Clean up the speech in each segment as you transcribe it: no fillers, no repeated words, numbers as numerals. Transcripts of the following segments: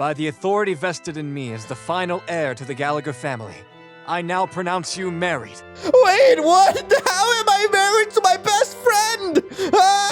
By the authority vested in me as the final heir to the Gallagher family, I now pronounce you married. Wait, what? How am I married to my best friend?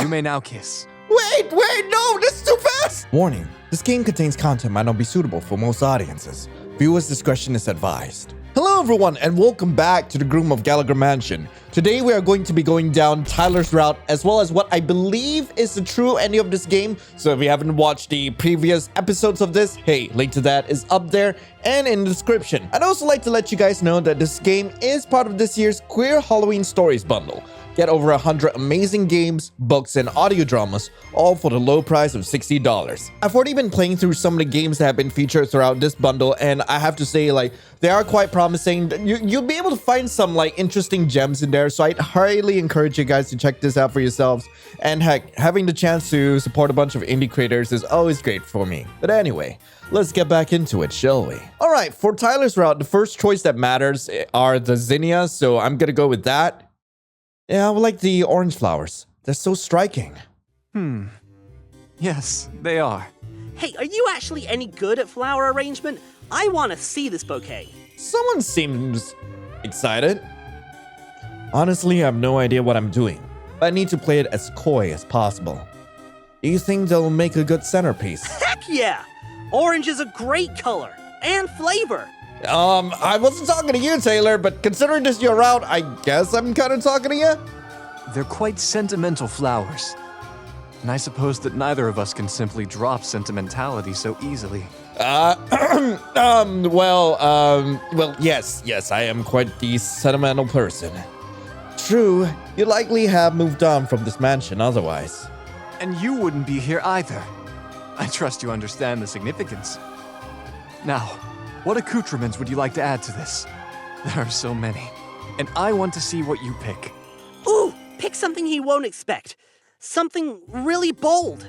You may now kiss. Wait, no, this is too fast! Warning, this game contains content might not be suitable for most audiences. Viewers' discretion is advised. Hello everyone and welcome back to the Groom of Gallagher Mansion. Today we are going to be going down Tyler's route as well as what I believe is the true ending of this game. So if you haven't watched the previous episodes of this, hey, link to that is up there and in the description. I'd also like to let you guys know that this game is part of this year's Queer Halloween Stories bundle. Get over 100 amazing games, books, and audio dramas, all for the low price of $60. I've already been playing through some of the games that have been featured throughout this bundle, and I have to say, like, they are quite promising. You'll be able to find some, like, interesting gems in there, so I'd highly encourage you guys to check this out for yourselves. And heck, having the chance to support a bunch of indie creators is always great for me. But anyway, let's get back into it, shall we? All right, for Tyler's route, the first choice that matters are the zinnias, so I'm gonna go with that. Yeah, I would like the orange flowers. They're so striking. Yes, they are. Hey, are you actually any good at flower arrangement? I want to see this bouquet. Someone seems excited. Honestly, I have no idea what I'm doing, but I need to play it as coy as possible. Do you think they'll make a good centerpiece? Heck yeah! Orange is a great color and flavor. I wasn't talking to you, Taylor, but considering this your route, I guess I'm kind of talking to you. They're quite sentimental flowers. And I suppose that neither of us can simply drop sentimentality so easily. Well, yes, I am quite the sentimental person. True, you likely have moved on from this mansion otherwise. And you wouldn't be here either. I trust you understand the significance. Now, what accoutrements would you like to add to this? There are so many, and I want to see what you pick. Ooh, pick something he won't expect. Something really bold.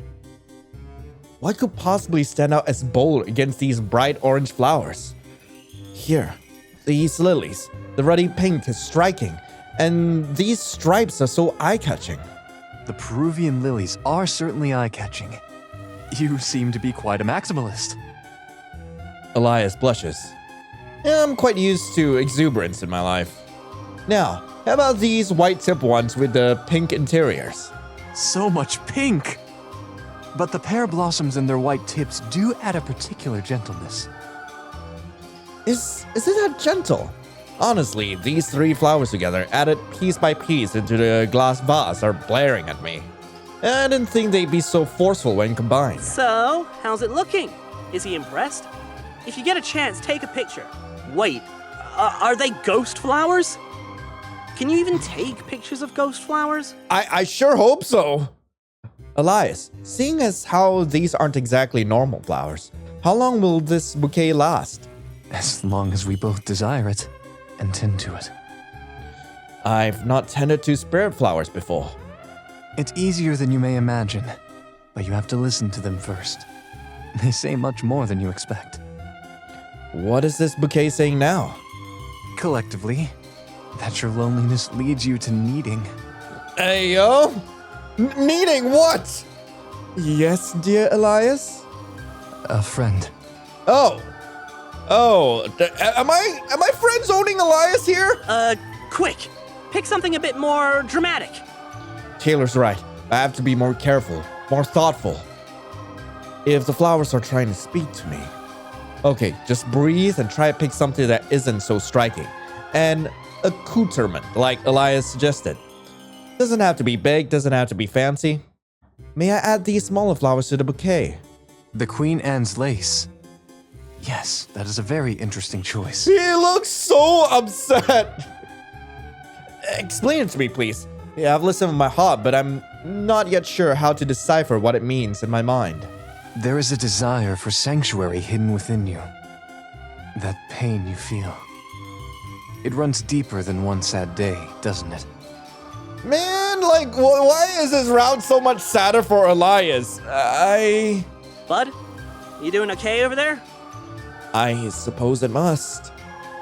What could possibly stand out as bold against these bright orange flowers? Here, these lilies. The ruddy pink is striking, and these stripes are so eye-catching. The Peruvian lilies are certainly eye-catching. You seem to be quite a maximalist. Elias blushes. Yeah, I'm quite used to exuberance in my life. Now, how about these white tip ones with the pink interiors? So much pink! But the pear blossoms and their white tips do add a particular gentleness. Is it that gentle? Honestly, these three flowers together, added piece by piece into the glass vase, are blaring at me. I didn't think they'd be so forceful when combined. So, how's it looking? Is he impressed? If you get a chance, take a picture. Wait, are they ghost flowers? Can you even take pictures of ghost flowers? I sure hope so. Elias, seeing as how these aren't exactly normal flowers, how long will this bouquet last? As long as we both desire it and tend to it. I've not tended to spirit flowers before. It's easier than you may imagine, but you have to listen to them first. They say much more than you expect. What is this bouquet saying now? Collectively, that your loneliness leads you to needing. Hey, yo! Needing what? Yes, dear Elias? A friend. Oh, am I friend zoning Elias here? Quick, pick something a bit more dramatic. Taylor's right. I have to be more careful, more thoughtful. If the flowers are trying to speak to me. Okay, just breathe and try to pick something that isn't so striking. An accoutrement, like Elias suggested. Doesn't have to be big, doesn't have to be fancy. May I add these smaller flowers to the bouquet? The Queen Anne's lace. Yes, that is a very interesting choice. He looks so upset. Explain it to me, please. Yeah, I've listened with my heart, but I'm not yet sure how to decipher what it means in my mind. There is a desire for sanctuary hidden within you. That pain you feel. It runs deeper than one sad day, doesn't it? Man, like, why is this route so much sadder for Elias? Bud, you doing okay over there? I suppose it must.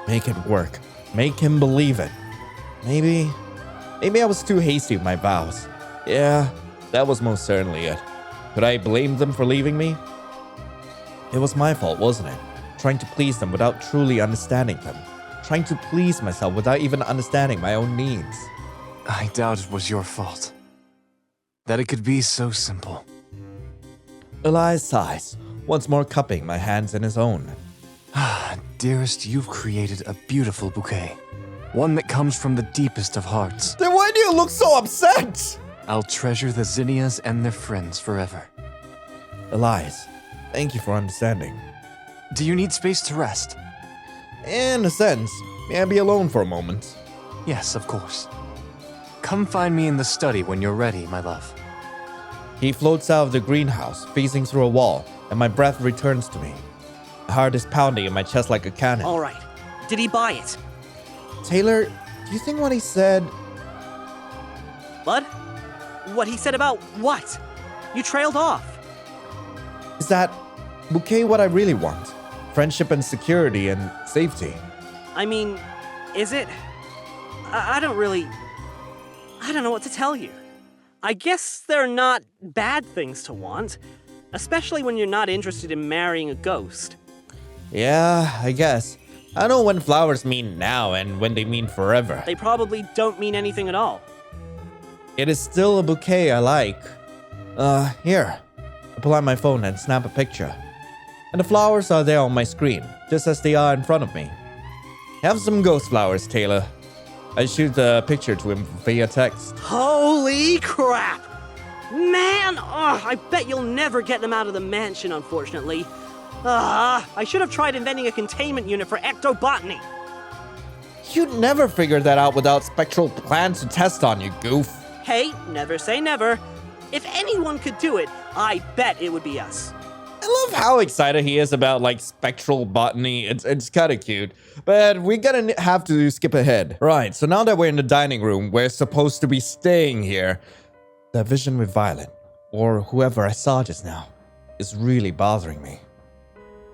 Make it work. Make him believe it. Maybe I was too hasty with my vows. Yeah, that was most certainly it. Could I blame them for leaving me? It was my fault, wasn't it? Trying to please them without truly understanding them. Trying to please myself without even understanding my own needs. I doubt it was your fault. That it could be so simple. Elias sighs, once more cupping my hands in his own. Dearest, you've created a beautiful bouquet. One that comes from the deepest of hearts. Then why do you look so upset? I'll treasure the zinnias and their friends forever. Elias, thank you for understanding. Do you need space to rest? In a sense, may I be alone for a moment? Yes, of course. Come find me in the study when you're ready, my love. He floats out of the greenhouse, facing through a wall, and my breath returns to me. My heart is pounding in my chest like a cannon. All right. Did he buy it? Taylor, do you think what he said... Bud? What he said about what? You trailed off. Is that bouquet what I really want? Friendship and security and safety. I mean, is it? I don't know what to tell you. I guess they're not bad things to want, especially when you're not interested in marrying a ghost. Yeah, I guess. I know when flowers mean now and when they mean forever. They probably don't mean anything at all. It is still a bouquet I like. Here. I pull out my phone and snap a picture. And the flowers are there on my screen, just as they are in front of me. Have some ghost flowers, Taylor. I shoot the picture to him via text. Holy crap! Man, I bet you'll never get them out of the mansion, unfortunately. I should have tried inventing a containment unit for ectobotany. You'd never figure that out without spectral plans to test on you, goof. Hey, never say never. If anyone could do it, I bet it would be us. I love how excited he is about, like, spectral botany. It's kind of cute. But we're gonna have to skip ahead. Right, so now that we're in the dining room, we're supposed to be staying here. That vision with Violet, or whoever I saw just now, is really bothering me.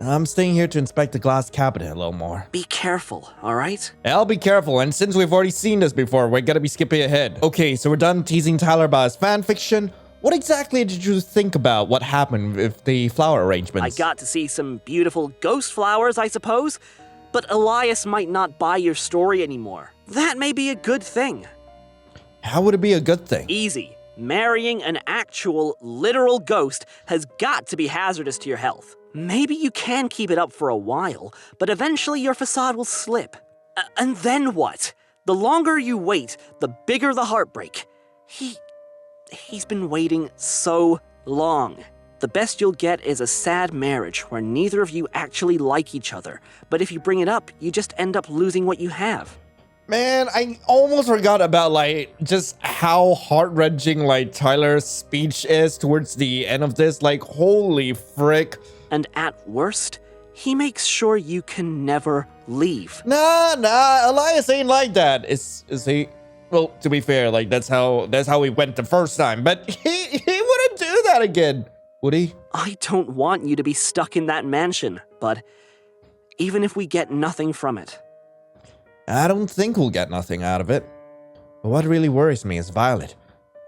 I'm staying here to inspect the glass cabinet a little more. Be careful, all right? I'll be careful, and since we've already seen this before, we're gonna be skipping ahead. Okay, so we're done teasing Tyler about his fanfiction. What exactly did you think about what happened with the flower arrangements? I got to see some beautiful ghost flowers, I suppose. But Elias might not buy your story anymore. That may be a good thing. How would it be a good thing? Easy. Marrying an actual, literal ghost has got to be hazardous to your health. Maybe you can keep it up for a while, but eventually your facade will slip. And then what? The longer you wait, the bigger the heartbreak. He's been waiting so long. The best you'll get is a sad marriage where neither of you actually like each other, but if you bring it up, you just end up losing what you have. Man, I almost forgot about, like, just how heart-wrenching, like, Tyler's speech is towards the end of this. Like, holy frick. And at worst, he makes sure you can never leave. Nah, Elias ain't like that. Is he? Well, to be fair, like, that's how he went the first time. But he wouldn't do that again, would he? I don't want you to be stuck in that mansion, but even if we get nothing from it. I don't think we'll get nothing out of it. But what really worries me is Violet.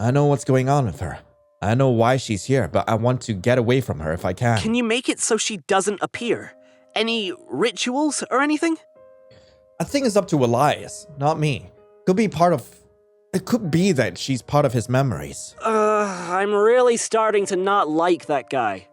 I know what's going on with her. I know why she's here, but I want to get away from her if I can. Can you make it so she doesn't appear? Any rituals or anything? I think it's up to Elias, not me. It could be that she's part of his memories. I'm really starting to not like that guy.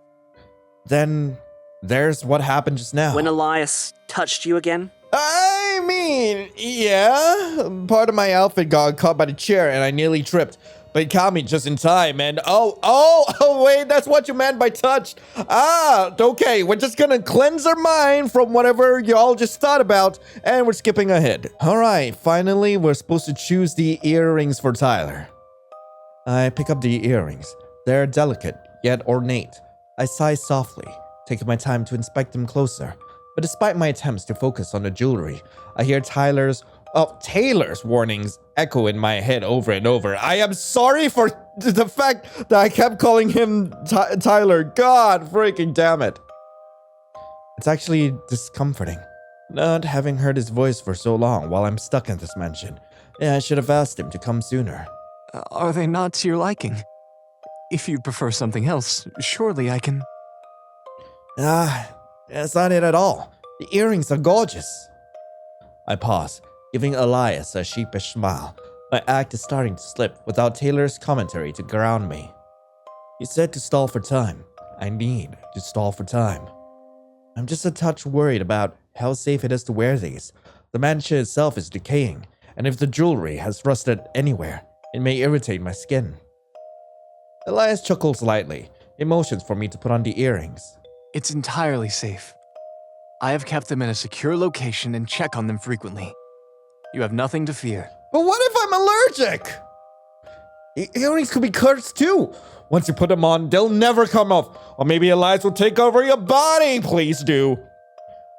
Then there's what happened just now. When Elias touched you again? I mean, yeah. Part of my outfit got caught by the chair and I nearly tripped. But he caught me just in time and wait, that's what you meant by touched. Okay, we're just gonna cleanse our mind from whatever y'all just thought about and we're skipping ahead. Alright, finally we're supposed to choose the earrings for Tyler. I pick up the earrings. They're delicate, yet ornate. I sigh softly, taking my time to inspect them closer. But despite my attempts to focus on the jewelry, I hear Taylor's warnings echo in my head over and over. I am sorry for the fact that I kept calling him Tyler. God freaking damn it. It's actually discomforting, not having heard his voice for so long while I'm stuck in this mansion. Yeah, I should have asked him to come sooner. Are they not to your liking? If you prefer something else, surely I can... That's not it at all. The earrings are gorgeous. I pause, giving Elias a sheepish smile. My act is starting to slip without Taylor's commentary to ground me. He said to stall for time. I need to stall for time. I'm just a touch worried about how safe it is to wear these. The mansion itself is decaying, and if the jewelry has rusted anywhere, it may irritate my skin. Elias chuckles lightly. He motions for me to put on the earrings. It's entirely safe. I have kept them in a secure location and check on them frequently. You have nothing to fear. But what if I'm allergic? Earrings could be cursed too. Once you put them on, they'll never come off. Or maybe Elias will take over your body. Please do.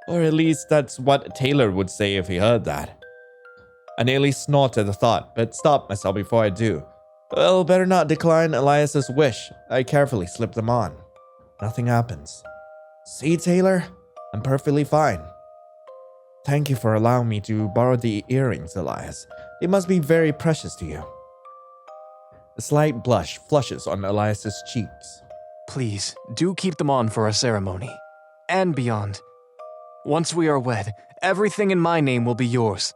Or at least that's what Taylor would say if he heard that. I nearly snort at the thought, but stop myself before I do. Well, better not decline Elias's wish. I carefully slip them on. Nothing happens. See, Taylor? I'm perfectly fine. Thank you for allowing me to borrow the earrings, Elias. They must be very precious to you. A slight blush flushes on Elias's cheeks. Please, do keep them on for our ceremony. And beyond. Once we are wed, everything in my name will be yours.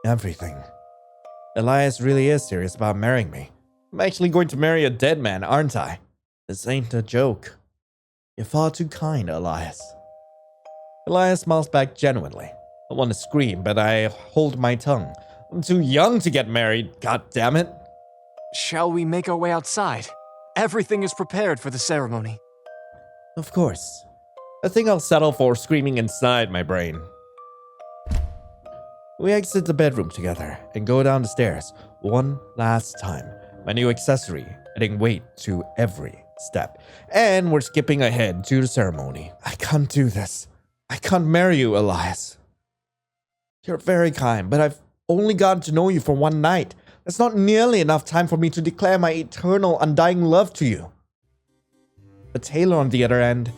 Everything. Elias really is serious about marrying me. I'm actually going to marry a dead man, aren't I? This ain't a joke. You're far too kind, Elias. Elias smiles back genuinely. I want to scream, but I hold my tongue. I'm too young to get married, god damn it. Shall we make our way outside? Everything is prepared for the ceremony. Of course. I think I'll settle for screaming inside my brain. We exit the bedroom together and go down the stairs one last time. My new accessory, adding weight to every step. And we're skipping ahead to the ceremony. I can't do this. I can't marry you, Elias. You're very kind, but I've only gotten to know you for one night. That's not nearly enough time for me to declare my eternal, undying love to you. But Taylor, on the other end,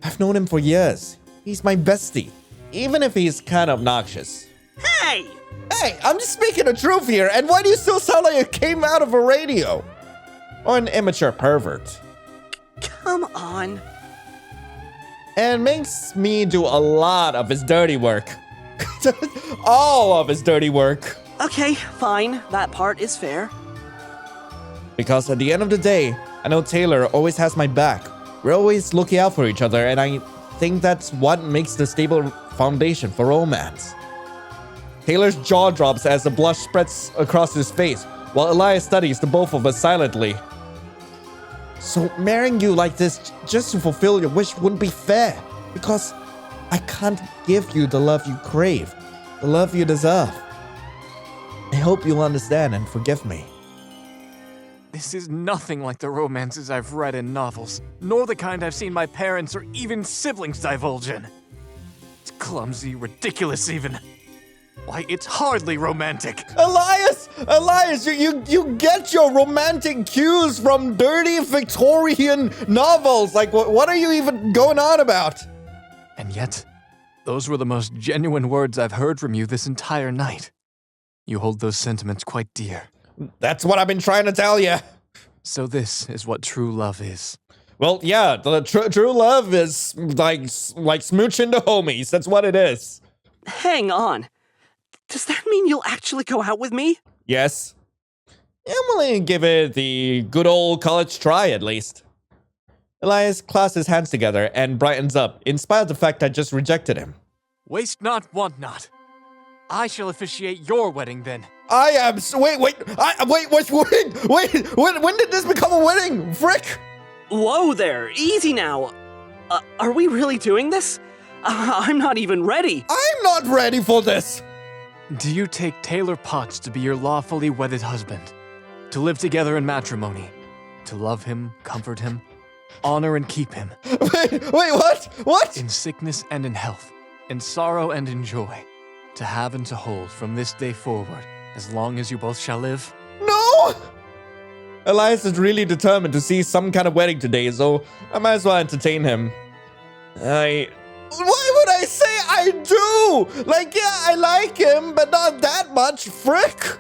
I've known him for years. He's my bestie, even if he's kind of obnoxious. Hey! Hey, I'm just speaking the truth here, and why do you still sound like it came out of a radio? Or an immature pervert? Come on. And makes me do a lot of his dirty work. All of his dirty work. Okay, fine. That part is fair. Because at the end of the day, I know Taylor always has my back. We're always looking out for each other, and I think that's what makes the stable foundation for romance. Taylor's jaw drops as the blush spreads across his face, while Elias studies the both of us silently. So marrying you like this just to fulfill your wish wouldn't be fair, because I can't give you the love you crave, the love you deserve. I hope you'll understand and forgive me. This is nothing like the romances I've read in novels, nor the kind I've seen my parents or even siblings divulge in. It's clumsy, ridiculous even. Why, it's hardly romantic. Elias! Elias, you get your romantic cues from dirty Victorian novels. Like, what are you even going on about? And yet, those were the most genuine words I've heard from you this entire night. You hold those sentiments quite dear. That's what I've been trying to tell you. So this is what true love is. Well, yeah, the true love is like smooching the homies. That's what it is. Hang on. Does that mean you'll actually go out with me? Yes. I'm willing to give it the good old college try, at least. Elias clasps his hands together and brightens up, in spite of the fact I just rejected him. Waste not, want not. I shall officiate your wedding then. I am. Wait. When did this become a wedding? Frick! Whoa there, easy now. Are we really doing this? I'm not even ready. I'm not ready for this. Do you take Taylor Potts to be your lawfully wedded husband? To live together in matrimony? To love him, comfort him, honor and keep him? Wait, what? What? In sickness and in health, in sorrow and in joy. To have and to hold from this day forward, as long as you both shall live? No! Elias is really determined to see some kind of wedding today, so I might as well entertain him. Why would I say I do? Like, yeah, I like him, but not that much, frick!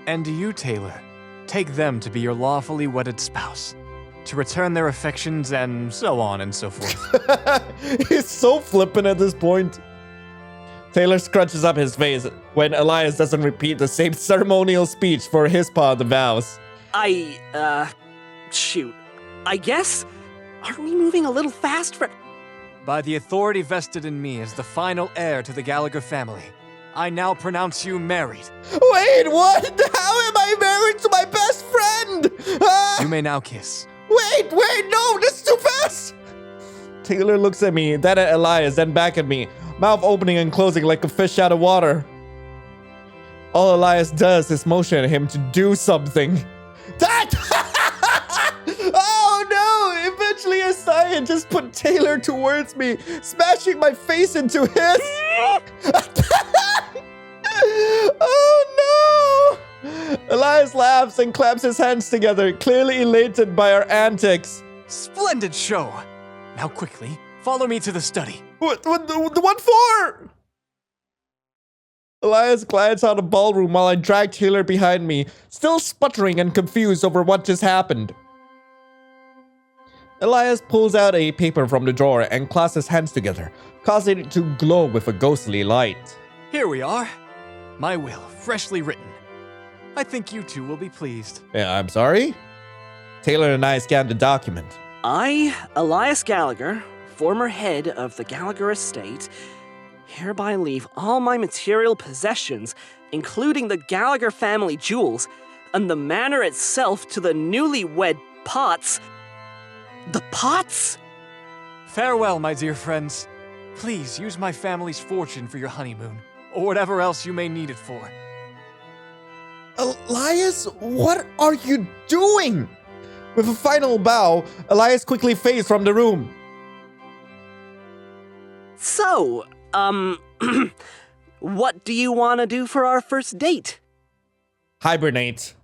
And do you, Taylor, take them to be your lawfully wedded spouse, to return their affections, and so on and so forth. He's so flippant at this point. Taylor scrunches up his face when Elias doesn't repeat the same ceremonial speech for his part of the vows. Shoot. I guess? Aren't we moving a little fast for... By the authority vested in me as the final heir to the Gallagher family, I now pronounce you married. Wait, what? How am I married to my best friend? You may now kiss. Wait, no, this is too fast. Taylor looks at me, then at Elias, then back at me, mouth opening and closing like a fish out of water. All Elias does is motion at him to do something. That! Oh no! Eventually a sign just put Taylor towards me, smashing my face into his. Oh no! Elias laughs and claps his hands together, clearly elated by our antics. Splendid show! Now quickly, follow me to the study. What for? Elias glides out of the ballroom while I drag Taylor behind me, still sputtering and confused over what just happened. Elias pulls out a paper from the drawer and clasps his hands together, causing it to glow with a ghostly light. Here we are. My will, freshly written. I think you two will be pleased. Yeah, I'm sorry? Taylor and I scanned the document. I, Elias Gallagher, former head of the Gallagher estate, hereby leave all my material possessions, including the Gallagher family jewels, and the manor itself to the newlywed Potts. The Potts? Farewell, my dear friends. Please use my family's fortune for your honeymoon, or whatever else you may need it for. Elias, what are you doing? With a final bow, Elias quickly fades from the room. So, what do you want to do for our first date? Hibernate.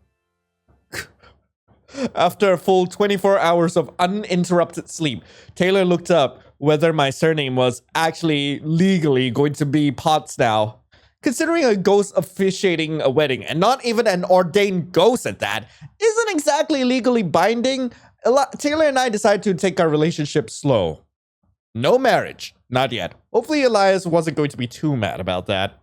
After a full 24 hours of uninterrupted sleep, Taylor looked up whether my surname was actually legally going to be Potts now. Considering a ghost officiating a wedding, and not even an ordained ghost at that, isn't exactly legally binding, Taylor and I decided to take our relationship slow. No marriage. Not yet. Hopefully Elias wasn't going to be too mad about that.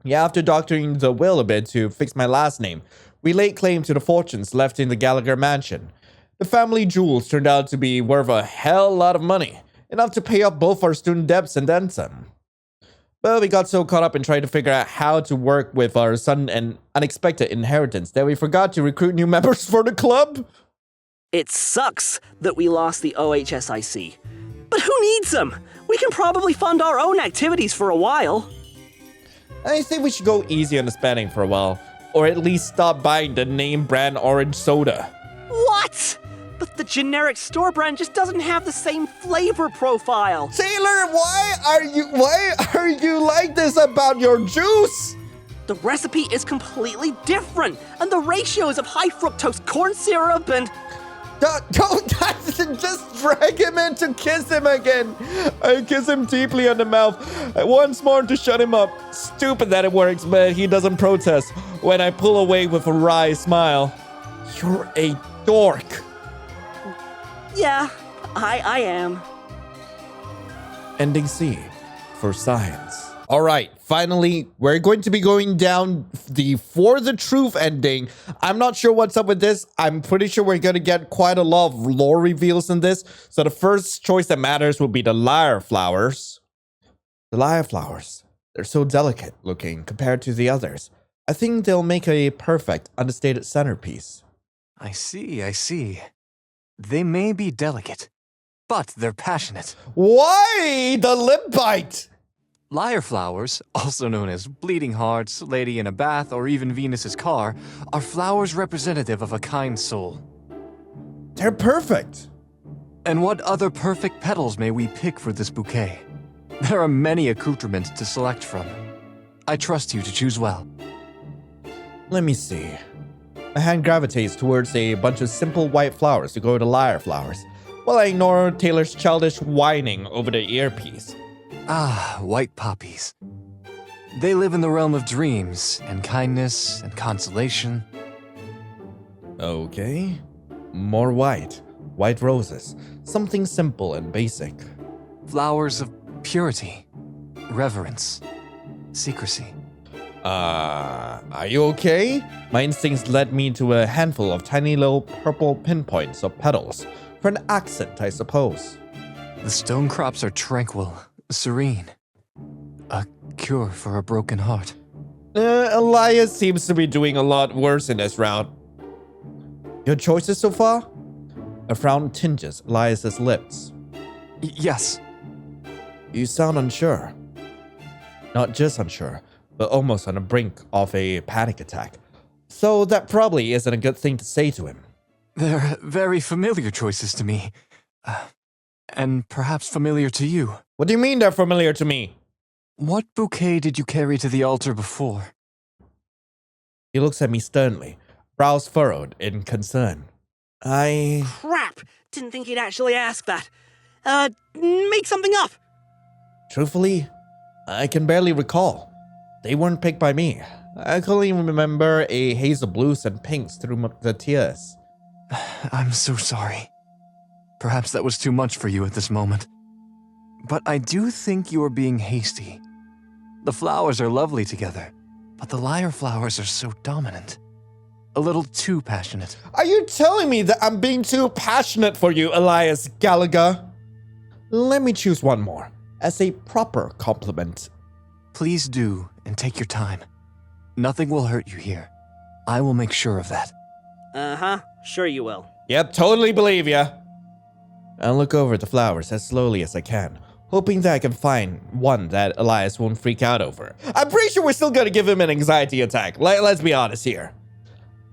Yeah, after doctoring the will a bit to fix my last name, we laid claim to the fortunes left in the Gallagher Mansion. The family jewels turned out to be worth a hell lot of money, enough to pay off both our student debts and then some. But we got so caught up in trying to figure out how to work with our sudden and unexpected inheritance that we forgot to recruit new members for the club. It sucks that we lost the OHSIC. But who needs them? We can probably fund our own activities for a while. I think we should go easy on the spending for a while, or at least stop buying the name brand orange soda. What? But the generic store brand just doesn't have the same flavor profile. Taylor, why are you like this about your juice? The recipe is completely different, and the ratios of high fructose corn syrup and... Don't just drag him in to kiss him again. I kiss him deeply on the mouth, once more to shut him up. Stupid that it works, but he doesn't protest when I pull away with a wry smile. You're a dork. Yeah, I am. Ending C for science. All right, finally, we're going to be going down the For the Truth ending. I'm not sure what's up with this. I'm pretty sure we're going to get quite a lot of lore reveals in this. So the first choice that matters will be the lyre flowers. The lyre flowers, they're so delicate looking compared to the others. I think they'll make a perfect understated centerpiece. I see. They may be delicate, but they're passionate. Why the lip bite? Lyre flowers, also known as bleeding hearts, lady in a bath, or even Venus's car, are flowers representative of a kind soul. They're perfect. And what other perfect petals may we pick for this bouquet? There are many accoutrements to select from. I trust you to choose well. Let me see. My hand gravitates towards a bunch of simple white flowers to go with the lyre flowers, while I ignore Taylor's childish whining over the earpiece. Ah, white poppies. They live in the realm of dreams, and kindness, and consolation. Okay. More white. white roses, something simple and basic. Flowers of purity, reverence, secrecy. Are you okay? My instincts led me to a handful of tiny little purple pinpoints of petals, for an accent, I suppose. The stone crops are tranquil, serene. A cure for a broken heart. Elias seems to be doing a lot worse in this round. Your choices so far? A frown tinges Elias's lips. Yes. You sound unsure. Not just unsure, but almost on the brink of a panic attack. So that probably isn't a good thing to say to him. They're very familiar choices to me. And perhaps familiar to you. What do you mean they're familiar to me? What bouquet did you carry to the altar before? He looks at me sternly, brows furrowed in concern. Crap! Didn't think he'd actually ask that. Make something up! Truthfully, I can barely recall. They weren't picked by me. I can only remember a haze of blues and pinks through the tears. I'm so sorry. Perhaps that was too much for you at this moment. But I do think you are being hasty. The flowers are lovely together, but the lyre flowers are so dominant. A little too passionate. Are you telling me that I'm being too passionate for you, Elias Gallagher? Let me choose one more, as a proper compliment. Please do, and take your time. Nothing will hurt you here. I will make sure of that. Uh-huh, sure you will. Yep, totally believe ya. I'll look over the flowers as slowly as I can, hoping that I can find one that Elias won't freak out over. I'm pretty sure we're still gonna give him an anxiety attack. Let's be honest here.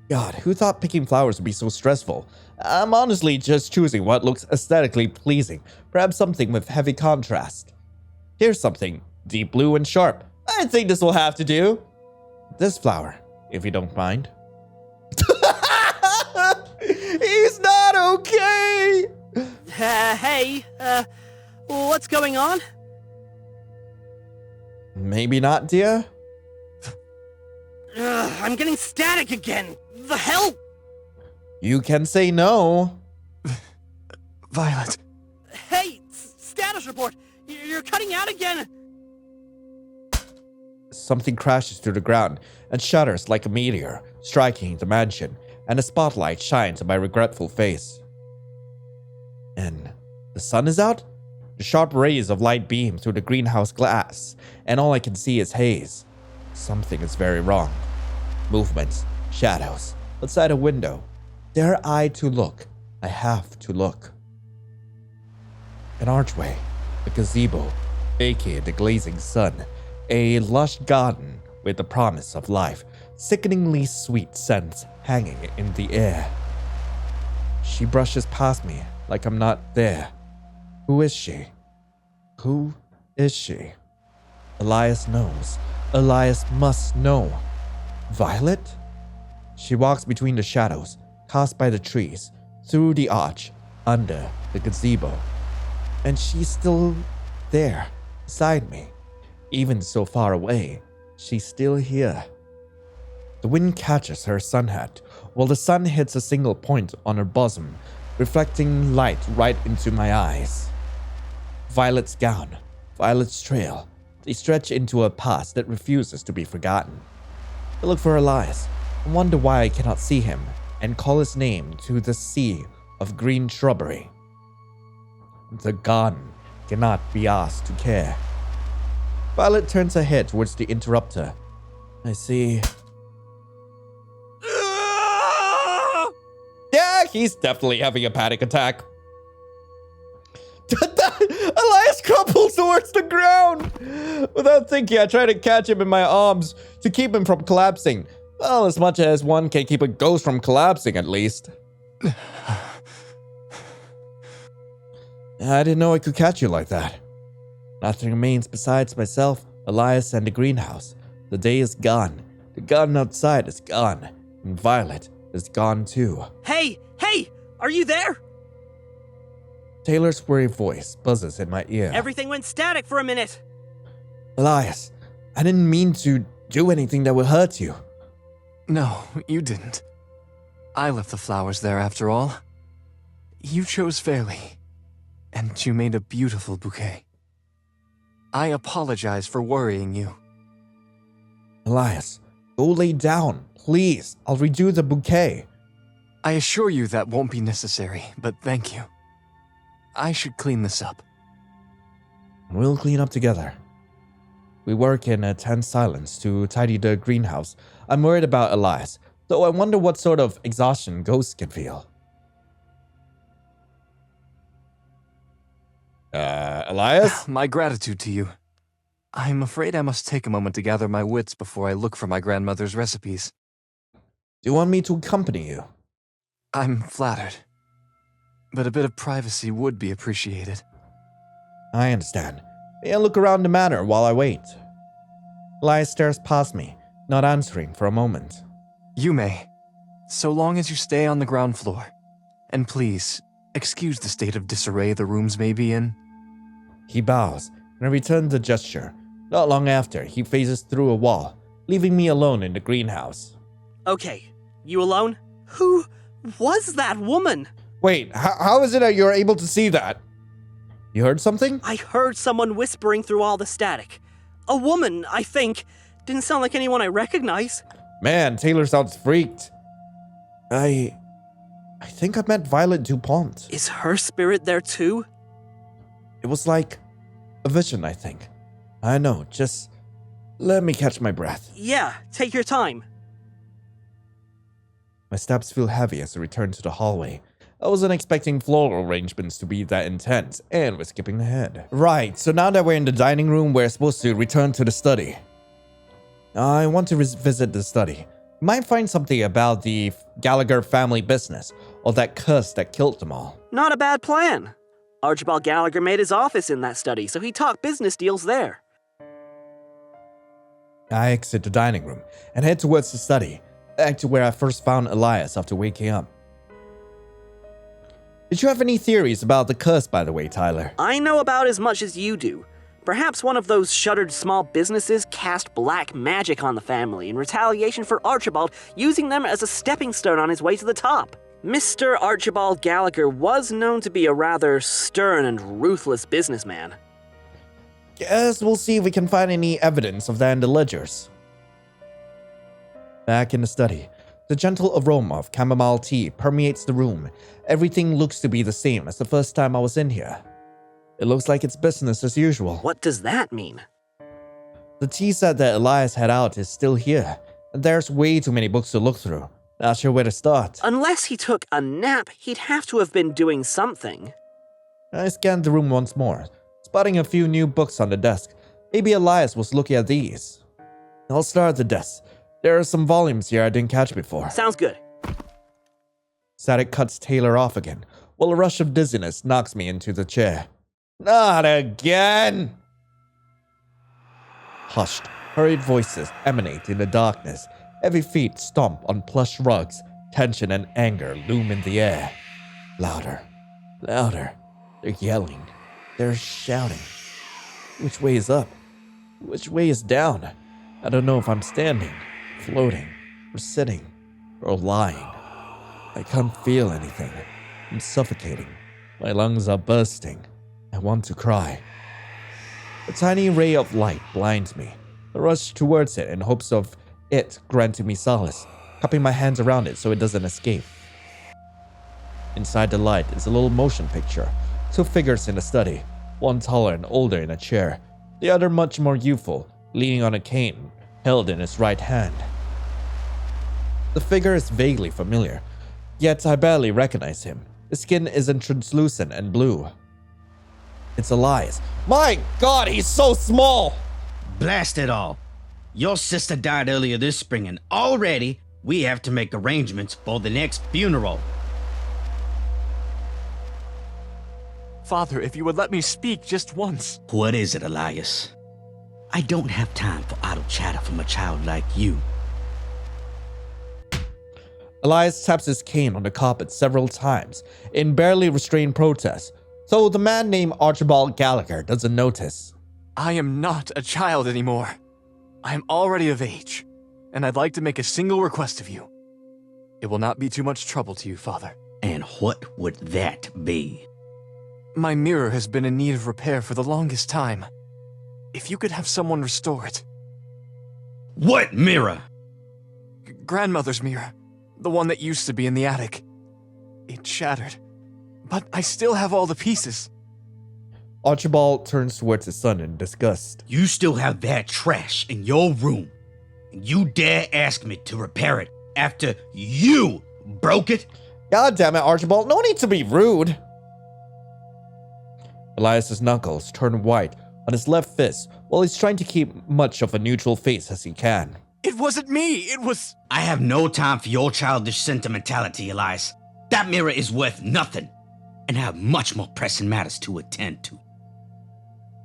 God, who thought picking flowers would be so stressful? I'm honestly just choosing what looks aesthetically pleasing, perhaps something with heavy contrast. Here's something, deep blue and sharp. I think this will have to do. This flower, if you don't mind. He's not okay! Hey, what's going on? Maybe not, dear? I'm getting static again. The hell? You can say no. Violet. Hey, status report. You're cutting out again. Something crashes through the ground and shudders like a meteor, striking the mansion, and a spotlight shines on my regretful face. And the sun is out? The sharp rays of light beam through the greenhouse glass, and all I can see is haze. Something is very wrong. Movements, shadows, outside a window. Dare I to look? I have to look. An archway, a gazebo, aka the glazing sun, a lush garden with the promise of life, sickeningly sweet scents hanging in the air. She brushes past me like I'm not there. Who is she? Who is she? Elias knows. Elias must know. Violet? She walks between the shadows, cast by the trees, through the arch, under the gazebo. And she's still there, beside me. Even so far away, she's still here. The wind catches her sun hat, while the sun hits a single point on her bosom, reflecting light right into my eyes. Violet's gown, Violet's trail, they stretch into a past that refuses to be forgotten. I look for Elias, and wonder why I cannot see him, and call his name to the sea of green shrubbery. The garden cannot be asked to care. Violet turns her head towards the interrupter. I see. Yeah, he's definitely having a panic attack. Elias crumples towards the ground. Without thinking, I try to catch him in my arms to keep him from collapsing. Well, as much as one can keep a ghost from collapsing, at least. I didn't know I could catch you like that. Nothing remains besides myself, Elias, and the greenhouse. The day is gone. The garden outside is gone. And Violet is gone too. Hey, are you there? Taylor's worried voice buzzes in my ear. Everything went static for a minute. Elias, I didn't mean to do anything that would hurt you. No, you didn't. I left the flowers there after all. You chose fairly, and you made a beautiful bouquet. I apologize for worrying you. Elias, go lay down, please. I'll redo the bouquet. I assure you that won't be necessary, but thank you. I should clean this up. We'll clean up together. We work in a tense silence to tidy the greenhouse. I'm worried about Elias, though I wonder what sort of exhaustion ghosts can feel. Elias? My gratitude to you. I'm afraid I must take a moment to gather my wits before I look for my grandmother's recipes. Do you want me to accompany you? I'm flattered, but a bit of privacy would be appreciated. I understand. May I look around the manor while I wait? Elias stares past me, not answering for a moment. You may, so long as you stay on the ground floor. And please, excuse the state of disarray the rooms may be in. He bows, and I return the gesture. Not long after, he phases through a wall, leaving me alone in the greenhouse. Okay, you alone? Who was that woman? Wait, how is it that you're able to see that? You heard something? I heard someone whispering through all the static. A woman, I think. Didn't sound like anyone I recognize. Man, Taylor sounds freaked. I think I met Violet DuPont. Is her spirit there too? It was like a vision, I think. I know, just let me catch my breath. Yeah, take your time. My steps feel heavy as I return to the hallway. I wasn't expecting floral arrangements to be that intense, and we're skipping ahead. Right, so now that we're in the dining room, we're supposed to return to the study. I want to visit the study. You might find something about the Gallagher family business, or that curse that killed them all. Not a bad plan. Archibald Gallagher made his office in that study, so he talked business deals there. I exit the dining room and head towards the study, back to where I first found Elias after waking up. Did you have any theories about the curse, by the way, Tyler? I know about as much as you do. Perhaps one of those shuttered small businesses cast black magic on the family in retaliation for Archibald using them as a stepping stone on his way to the top. Mr. Archibald Gallagher was known to be a rather stern and ruthless businessman. Guess we'll see if we can find any evidence of that in the ledgers. Back in the study, the gentle aroma of chamomile tea permeates the room. Everything looks to be the same as the first time I was in here. It looks like it's business as usual. What does that mean? The tea set that Elias had out is still here, and there's way too many books to look through. Not sure where to start. Unless he took a nap, he'd have to have been doing something. I scanned the room once more, spotting a few new books on the desk. Maybe Elias was looking at these. I'll start at the desk. There are some volumes here I didn't catch before. Sounds good. Static cuts Taylor off again, while a rush of dizziness knocks me into the chair. Not again! Hushed, hurried voices emanate in the darkness. Heavy feet stomp on plush rugs. Tension and anger loom in the air. Louder, louder. They're yelling. They're shouting. Which way is up? Which way is down? I don't know if I'm standing, floating, or sitting, or lying. I can't feel anything. I'm suffocating. My lungs are bursting. I want to cry. A tiny ray of light blinds me. I rush towards it in hopes of it granting me solace, cupping my hands around it so it doesn't escape. Inside the light is a little motion picture. Two figures in a study, one taller and older in a chair, the other much more youthful, leaning on a cane, held in his right hand. The figure is vaguely familiar, yet I barely recognize him. His skin isn't translucent and blue. It's Elias. My God, he's so small! Blast it all. Your sister died earlier this spring, and already we have to make arrangements for the next funeral. Father, if you would let me speak just once. What is it, Elias? I don't have time for idle chatter from a child like you. Elias taps his cane on the carpet several times in barely restrained protest, though the man named Archibald Gallagher doesn't notice. I am not a child anymore. I am already of age, and I'd like to make a single request of you. It will not be too much trouble to you, Father. And what would that be? My mirror has been in need of repair for the longest time. If you could have someone restore it. What mirror? Grandmother's mirror. The one that used to be in the attic. It shattered. But I still have all the pieces. Archibald turns towards his son in disgust. You still have that trash in your room. And you dare ask me to repair it after you broke it? God damn it, Archibald, no need to be rude. Elias's knuckles turn white on his left fist while he's trying to keep much of a neutral face as he can. It wasn't me, it was... I have no time for your childish sentimentality, Elias. That mirror is worth nothing, and I have much more pressing matters to attend to.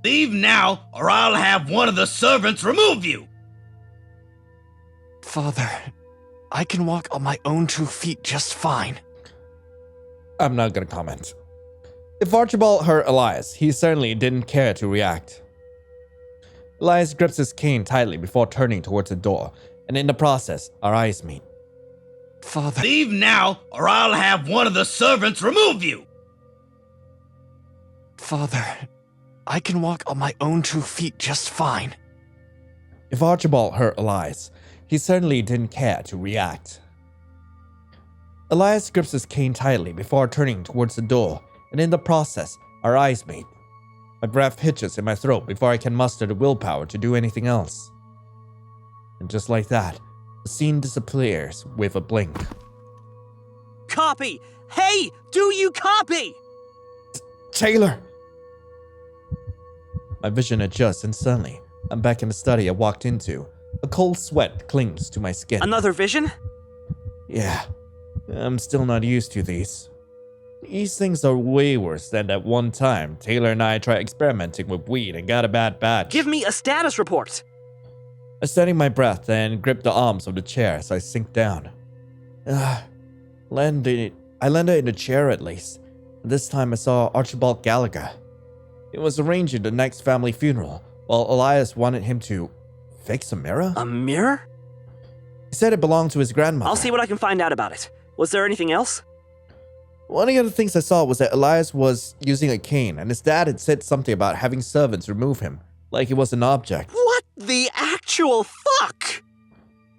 Leave now, or I'll have one of the servants remove you! Father, I can walk on my own 2 feet just fine. I'm not gonna comment. If Archibald hurt Elias, he certainly didn't care to react. Elias grips his cane tightly before turning towards the door, and in the process, our eyes meet. Father... Leave now, or I'll have one of the servants remove you! Father, I can walk on my own 2 feet just fine. If Archibald hurt Elias, he certainly didn't care to react. Elias grips his cane tightly before turning towards the door, and in the process, our eyes meet. My breath hitches in my throat before I can muster the willpower to do anything else. And just like that, the scene disappears with a blink. Copy! Hey, do you copy? Taylor! My vision adjusts and suddenly, I'm back in the study I walked into. A cold sweat clings to my skin. Another vision? Yeah, I'm still not used to these. These things are way worse than that one time Taylor and I tried experimenting with weed and got a bad batch. Give me a status report. I steady my breath and grip the arms of the chair as I sink down. I landed in the chair at least. This time I saw Archibald Gallagher. He was arranging the next family funeral, while Elias wanted him to fix a mirror? A mirror? He said it belonged to his grandmother. I'll see what I can find out about it. Was there anything else? One of the other things I saw was that Elias was using a cane, and his dad had said something about having servants remove him, like he was an object. What the actual fuck?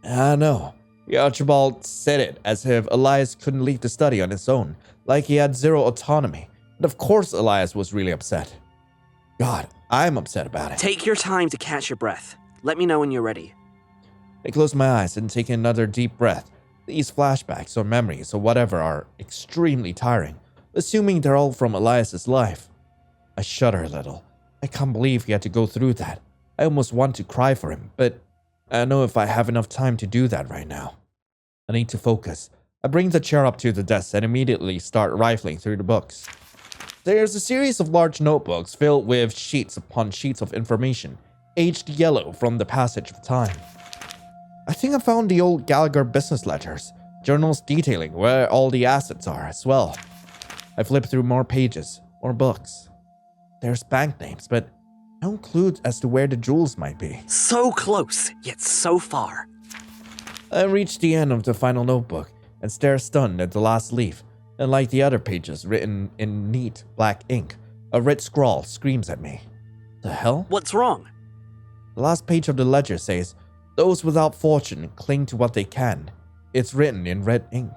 I know. Archibald said it as if Elias couldn't leave the study on his own, like he had zero autonomy. And of course Elias was really upset. God, I'm upset about it. Take your time to catch your breath. Let me know when you're ready. I close my eyes and take another deep breath. These flashbacks or memories or whatever are extremely tiring, assuming they're all from Elias's life. I shudder a little. I can't believe he had to go through that. I almost want to cry for him, but I don't know if I have enough time to do that right now. I need to focus. I bring the chair up to the desk and immediately start rifling through the books. There's a series of large notebooks filled with sheets upon sheets of information, aged yellow from the passage of time. I think I found the old Gallagher business ledgers, journals detailing where all the assets are as well. I flip through more pages, more books. There's bank names, but no clue as to where the jewels might be. So close, yet so far. I reach the end of the final notebook and stare stunned at the last leaf, and like the other pages written in neat black ink, a red scrawl screams at me. The hell? What's wrong? The last page of the ledger says, "Those without fortune cling to what they can." It's written in red ink,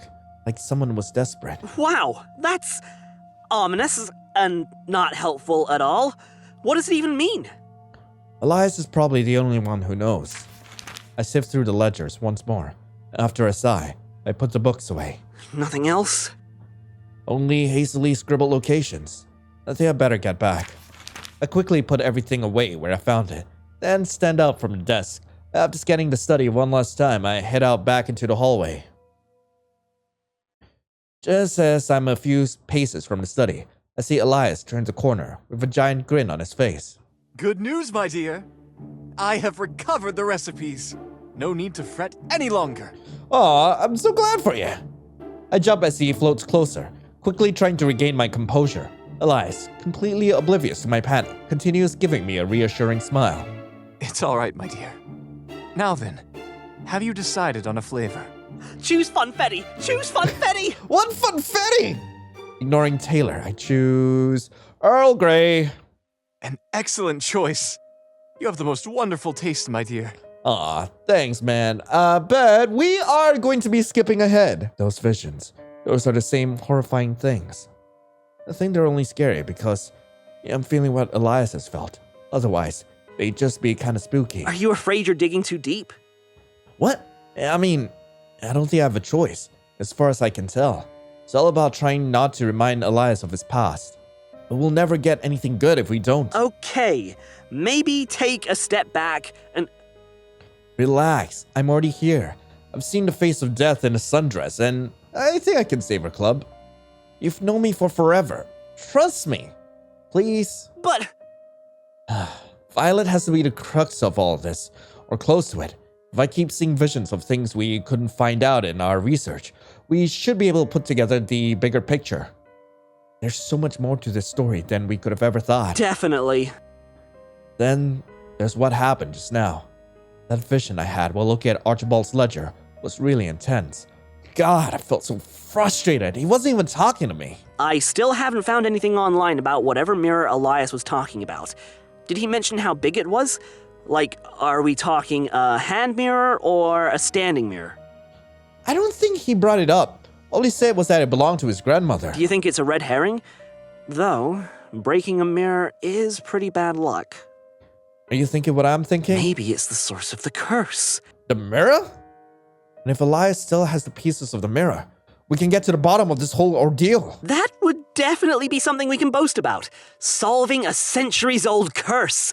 like someone was desperate. Wow, that's ominous and not helpful at all. What does it even mean? Elias is probably the only one who knows. I sift through the ledgers once more. After a sigh, I put the books away. Nothing else? Only hastily scribbled locations. I think I better get back. I quickly put everything away where I found it, then stand up from the desk. After scanning the study one last time, I head out back into the hallway. Just as I'm a few paces from the study, I see Elias turn the corner with a giant grin on his face. Good news, my dear. I have recovered the recipes. No need to fret any longer. Aw, I'm so glad for you. I jump as he floats closer, quickly trying to regain my composure. Elias, completely oblivious to my panic, continues giving me a reassuring smile. It's all right, my dear. Now then, have you decided on a flavor? Choose Funfetti! Choose Funfetti! What funfetti? Ignoring Taylor, I choose Earl Grey. An excellent choice. You have the most wonderful taste, my dear. Aw, thanks, man. But we are going to be skipping ahead. Those visions, those are the same horrifying things. I think they're only scary because I'm feeling what Elias has felt. Otherwise, they'd just be kind of spooky. Are you afraid you're digging too deep? What? I mean, I don't think I have a choice, as far as I can tell. It's all about trying not to remind Elias of his past. But we'll never get anything good if we don't. Okay, maybe take a step back and... Relax, I'm already here. I've seen the face of death in a sundress, and I think I can save her club. You've known me for forever. Trust me. Please. But... Violet has to be the crux of all this, or close to it. If I keep seeing visions of things we couldn't find out in our research, we should be able to put together the bigger picture. There's so much more to this story than we could have ever thought. Definitely. Then, there's what happened just now. That vision I had while looking at Archibald's ledger was really intense. God, I felt so frustrated. He wasn't even talking to me. I still haven't found anything online about whatever mirror Elias was talking about. Did he mention how big it was? Like, are we talking a hand mirror or a standing mirror? I don't think he brought it up. All he said was that it belonged to his grandmother. Do you think it's a red herring? Though, breaking a mirror is pretty bad luck. Are you thinking what I'm thinking? Maybe it's the source of the curse. The mirror? And if Elias still has the pieces of the mirror, we can get to the bottom of this whole ordeal. That would definitely be something we can boast about. Solving a centuries-old curse.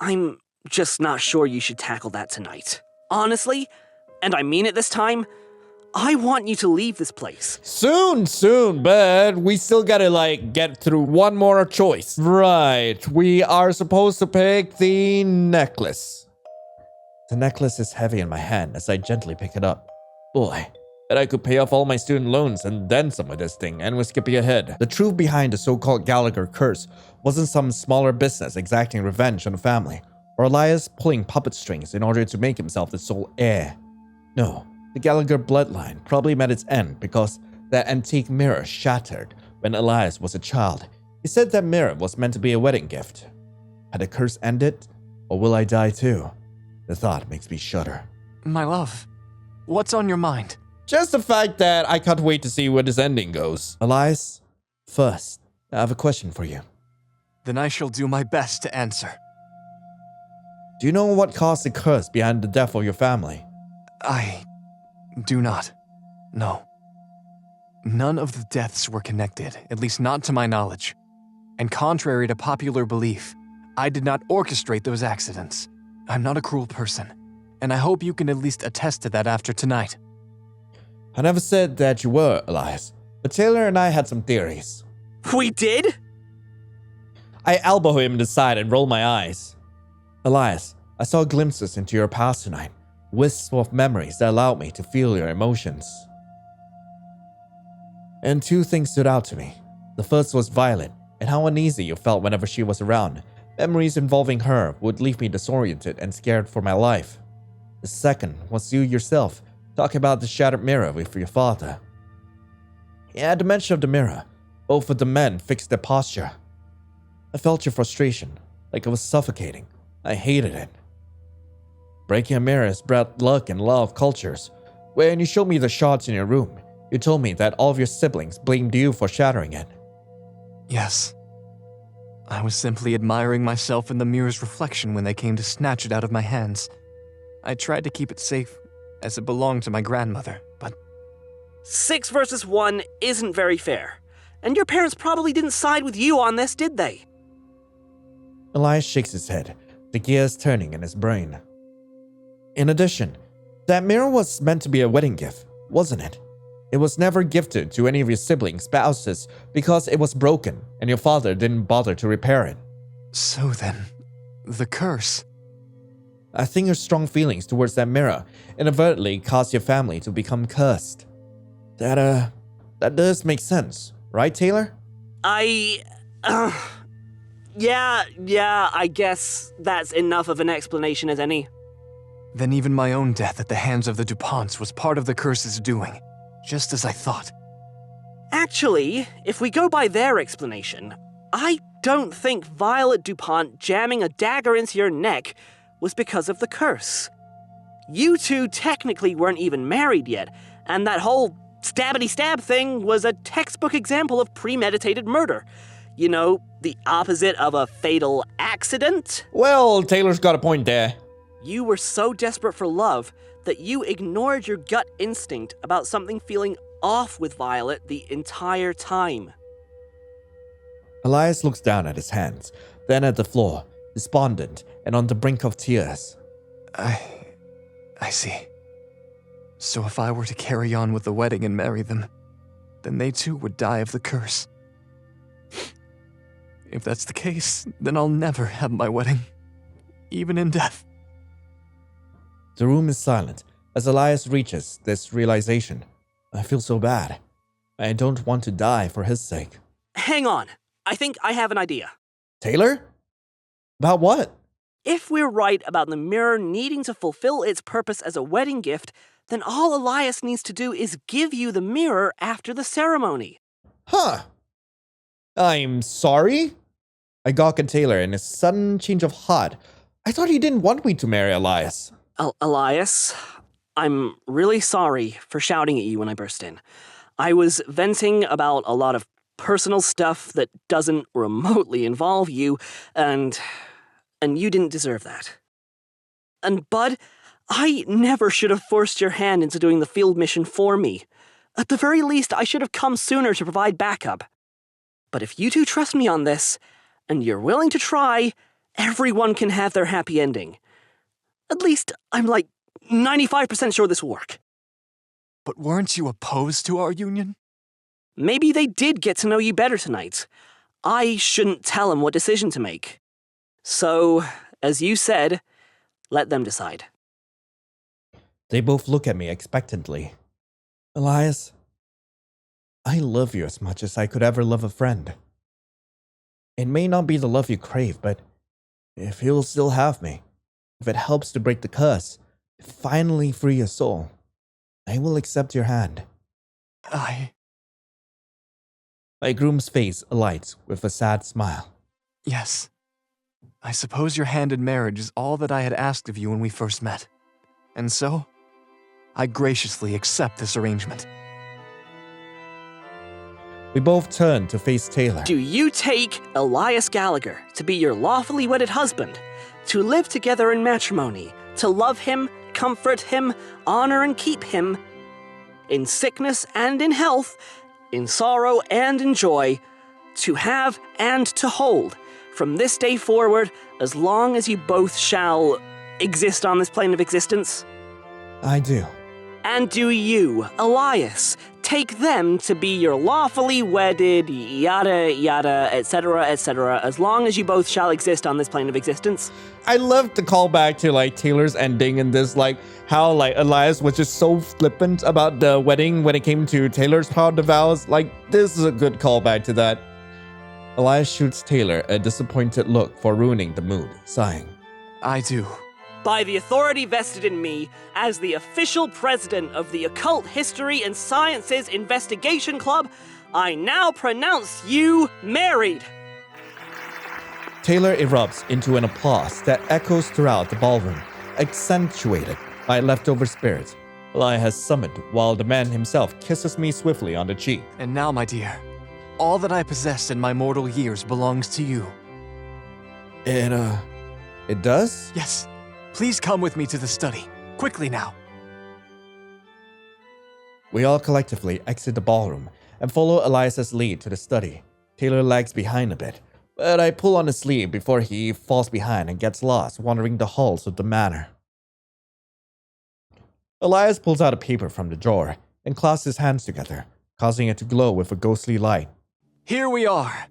I'm just not sure you should tackle that tonight. Honestly, and I mean it this time, I want you to leave this place. Soon, but we still gotta, get through one more choice. Right, we are supposed to pick the necklace. The necklace is heavy in my hand as I gently pick it up. Boy, bet I could pay off all my student loans and then some with this thing, and we're skipping ahead. The truth behind the so-called Gallagher curse wasn't some smaller business exacting revenge on the family, or Elias pulling puppet strings in order to make himself the sole heir. No, the Gallagher bloodline probably met its end because that antique mirror shattered when Elias was a child. He said that mirror was meant to be a wedding gift. Had the curse ended, or will I die too? The thought makes me shudder. My love, what's on your mind? Just the fact that I can't wait to see where this ending goes. Elias, first, I have a question for you. Then I shall do my best to answer. Do you know what caused the curse behind the death of your family? I do not. No. None of the deaths were connected, at least not to my knowledge. And contrary to popular belief, I did not orchestrate those accidents. I'm not a cruel person, and I hope you can at least attest to that after tonight. I never said that you were, Elias, but Taylor and I had some theories. We did? I elbow him in the side and roll my eyes. Elias, I saw glimpses into your past tonight, wisps of memories that allowed me to feel your emotions. And two things stood out to me. The first was Violet, and how uneasy you felt whenever she was around. Memories involving her would leave me disoriented and scared for my life. The second was you yourself, talking about the shattered mirror with your father. At the mention of the mirror, both of the men fixed their posture. I felt your frustration, like it was suffocating. I hated it. Breaking a mirror has brought luck in a lot of cultures. When you showed me the shards in your room, you told me that all of your siblings blamed you for shattering it. Yes. I was simply admiring myself in the mirror's reflection when they came to snatch it out of my hands. I tried to keep it safe, as it belonged to my grandmother, but... 6 versus 1 isn't very fair. And your parents probably didn't side with you on this, did they? Elias shakes his head, the gears turning in his brain. In addition, that mirror was meant to be a wedding gift, wasn't it? It was never gifted to any of your siblings' spouses because it was broken and your father didn't bother to repair it. So then, the curse... I think your strong feelings towards that mirror inadvertently caused your family to become cursed. That does make sense, right, Taylor? Yeah, I guess that's enough of an explanation as any. Then even my own death at the hands of the DuPonts was part of the curse's doing, just as I thought. Actually, if we go by their explanation, I don't think Violet DuPont jamming a dagger into your neck was because of the curse. You two technically weren't even married yet, and that whole stabbity-stab thing was a textbook example of premeditated murder. You know, the opposite of a fatal accident. Well, Taylor's got a point there. You were so desperate for love that you ignored your gut instinct about something feeling off with Violet the entire time. Elias looks down at his hands, then at the floor, despondent and on the brink of tears. I see. So if I were to carry on with the wedding and marry them, then they too would die of the curse. If that's the case, then I'll never have my wedding, even in death. The room is silent as Elias reaches this realization. I feel so bad. I don't want to die for his sake. Hang on. I think I have an idea. Taylor? About what? If we're right about the mirror needing to fulfill its purpose as a wedding gift, then all Elias needs to do is give you the mirror after the ceremony. Huh. I'm sorry? I gawk at Taylor in a sudden change of heart. I thought he didn't want me to marry Elias. Elias, I'm really sorry for shouting at you when I burst in. I was venting about a lot of personal stuff that doesn't remotely involve you, and you didn't deserve that. And Bud, I never should have forced your hand into doing the field mission for me. At the very least, I should have come sooner to provide backup. But if you two trust me on this, and you're willing to try, everyone can have their happy ending. At least, I'm like 95% sure this will work. But weren't you opposed to our union? Maybe they did get to know you better tonight. I shouldn't tell them what decision to make. So, as you said, let them decide. They both look at me expectantly. Elias, I love you as much as I could ever love a friend. It may not be the love you crave, but if you'll still have me, if it helps to break the curse, finally free your soul, I will accept your hand. My groom's face alights with a sad smile. Yes. I suppose your hand in marriage is all that I had asked of you when we first met. And so, I graciously accept this arrangement. We both turn to face Taylor. Do you take Elias Gallagher to be your lawfully wedded husband, to live together in matrimony, to love him, comfort him, honor and keep him, in sickness and in health, in sorrow and in joy, to have and to hold, from this day forward, as long as you both shall exist on this plane of existence? I do. And do you, Elias, take them to be your lawfully wedded, yada yada, etc., as long as you both shall exist on this plane of existence? I love the callback to Taylor's ending and this how Elias was just so flippant about the wedding when it came to Taylor's part of the vows. This is a good callback to that. Elias shoots Taylor a disappointed look for ruining the mood, sighing. I do. By the authority vested in me as the official president of the Occult History and Sciences Investigation Club, I now pronounce you married. Taylor erupts into an applause that echoes throughout the ballroom, accentuated by leftover spirits Elias has summoned, while the man himself kisses me swiftly on the cheek. And now, my dear, all that I possessed in my mortal years belongs to you. It does? Yes. Please come with me to the study. Quickly now. We all collectively exit the ballroom and follow Elias's lead to the study. Taylor lags behind a bit, but I pull on his sleeve before he falls behind and gets lost wandering the halls of the manor. Elias pulls out a paper from the drawer and clasps his hands together, causing it to glow with a ghostly light. Here we are.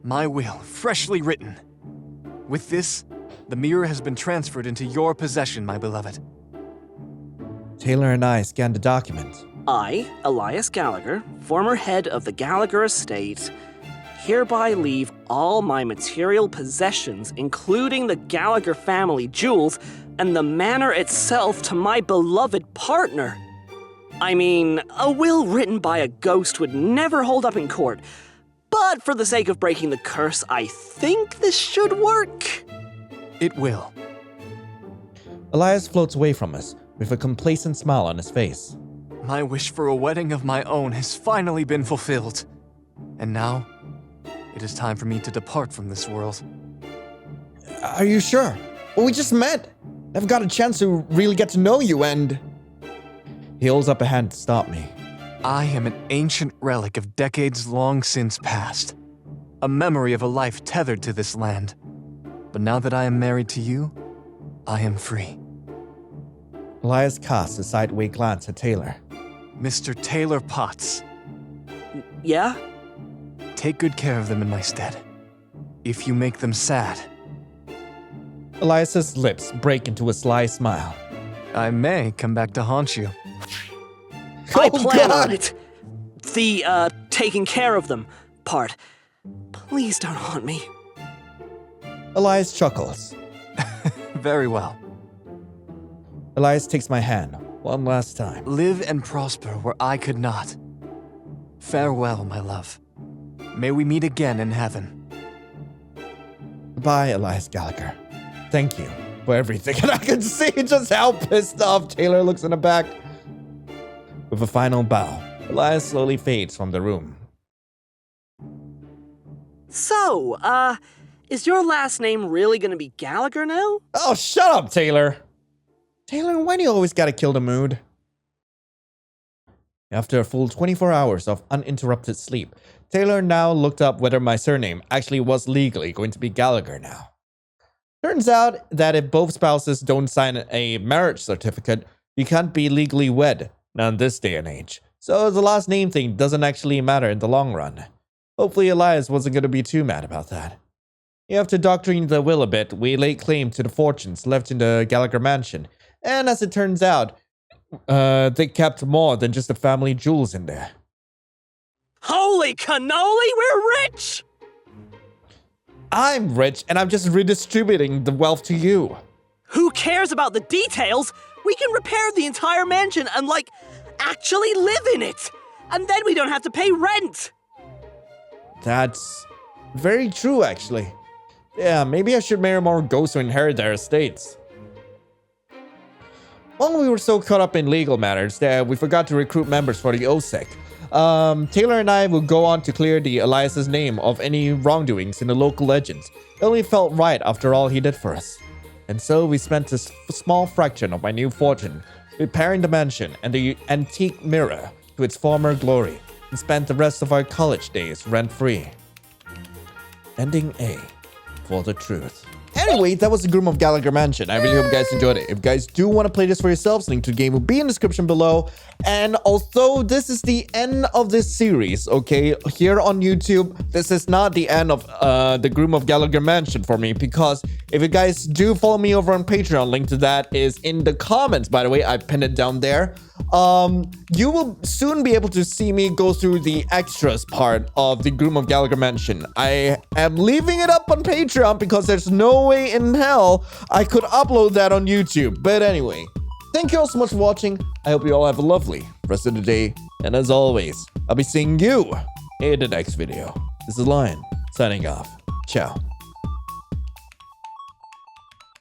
My will, freshly written. With this, the mirror has been transferred into your possession, my beloved. Taylor and I scan the document. I, Elias Gallagher, former head of the Gallagher estate, hereby leave all my material possessions, including the Gallagher family jewels and the manor itself, to my beloved partner. I mean, a will written by a ghost would never hold up in court, but for the sake of breaking the curse, I think this should work. It will. Elias floats away from us with a complacent smile on his face. My wish for a wedding of my own has finally been fulfilled. And now, it is time for me to depart from this world. Are you sure? Well, we just met. Never got a chance to really get to know you and... He holds up a hand to stop me. I am an ancient relic of decades long since past. A memory of a life tethered to this land. But now that I am married to you, I am free. Elias casts a sideways glance at Taylor. Mr. Taylor Potts, Yeah? take good care of them in my stead. If you make them sad, Elias's lips break into a sly smile. I may come back to haunt you. I Oh, plan God! on it. The, taking care of them part. Please don't haunt me. Elias chuckles. Very well. Elias takes my hand one last time. Live and prosper where I could not. Farewell, my love. May we meet again in heaven. Goodbye, Elias Gallagher. Thank you for everything. And I can see just how pissed off Taylor looks in the back. With a final bow, Elias slowly fades from the room. So, is your last name really gonna be Gallagher now? Oh, shut up, Taylor! Taylor, why do you always gotta kill the mood? After a full 24 hours of uninterrupted sleep, Taylor now looked up whether my surname actually was legally going to be Gallagher now. Turns out that if both spouses don't sign a marriage certificate, you can't be legally wed, not in this day and age. So the last name thing doesn't actually matter in the long run. Hopefully Elias wasn't going to be too mad about that. After doctoring the will a bit, we laid claim to the fortunes left in the Gallagher Mansion. And as it turns out, they kept more than just the family jewels in there. Holy cannoli, we're rich! I'm rich, and I'm just redistributing the wealth to you. Who cares about the details? We can repair the entire mansion and, actually live in it! And then we don't have to pay rent! That's very true, actually. Yeah, maybe I should marry more ghosts to inherit their estates. Well, we were so caught up in legal matters that we forgot to recruit members for the OSEC. Taylor and I will go on to clear the Elias's name of any wrongdoings in the local legends. It only felt right after all he did for us. And so we spent a small fraction of my new fortune repairing the mansion and the antique mirror to its former glory, and spent the rest of our college days rent-free. Ending A for the truth. Anyway, that was the Groom of Gallagher Mansion. I really hope you guys enjoyed it. If you guys do want to play this for yourselves, link to the game will be in the description below. And although this is the end of this series, okay, here on YouTube, this is not the end of the Groom of Gallagher Mansion for me, because if you guys do follow me over on Patreon, link to that is in the comments, by the way. I pinned it down there. You will soon be able to see me go through the extras part of the Groom of Gallagher Mansion. I am leaving it up on Patreon because there's no way in hell I could upload that on YouTube. But anyway, thank you all so much for watching. I hope you all have a lovely rest of the day. And as always, I'll be seeing you in the next video. This is Lion, signing off. Ciao.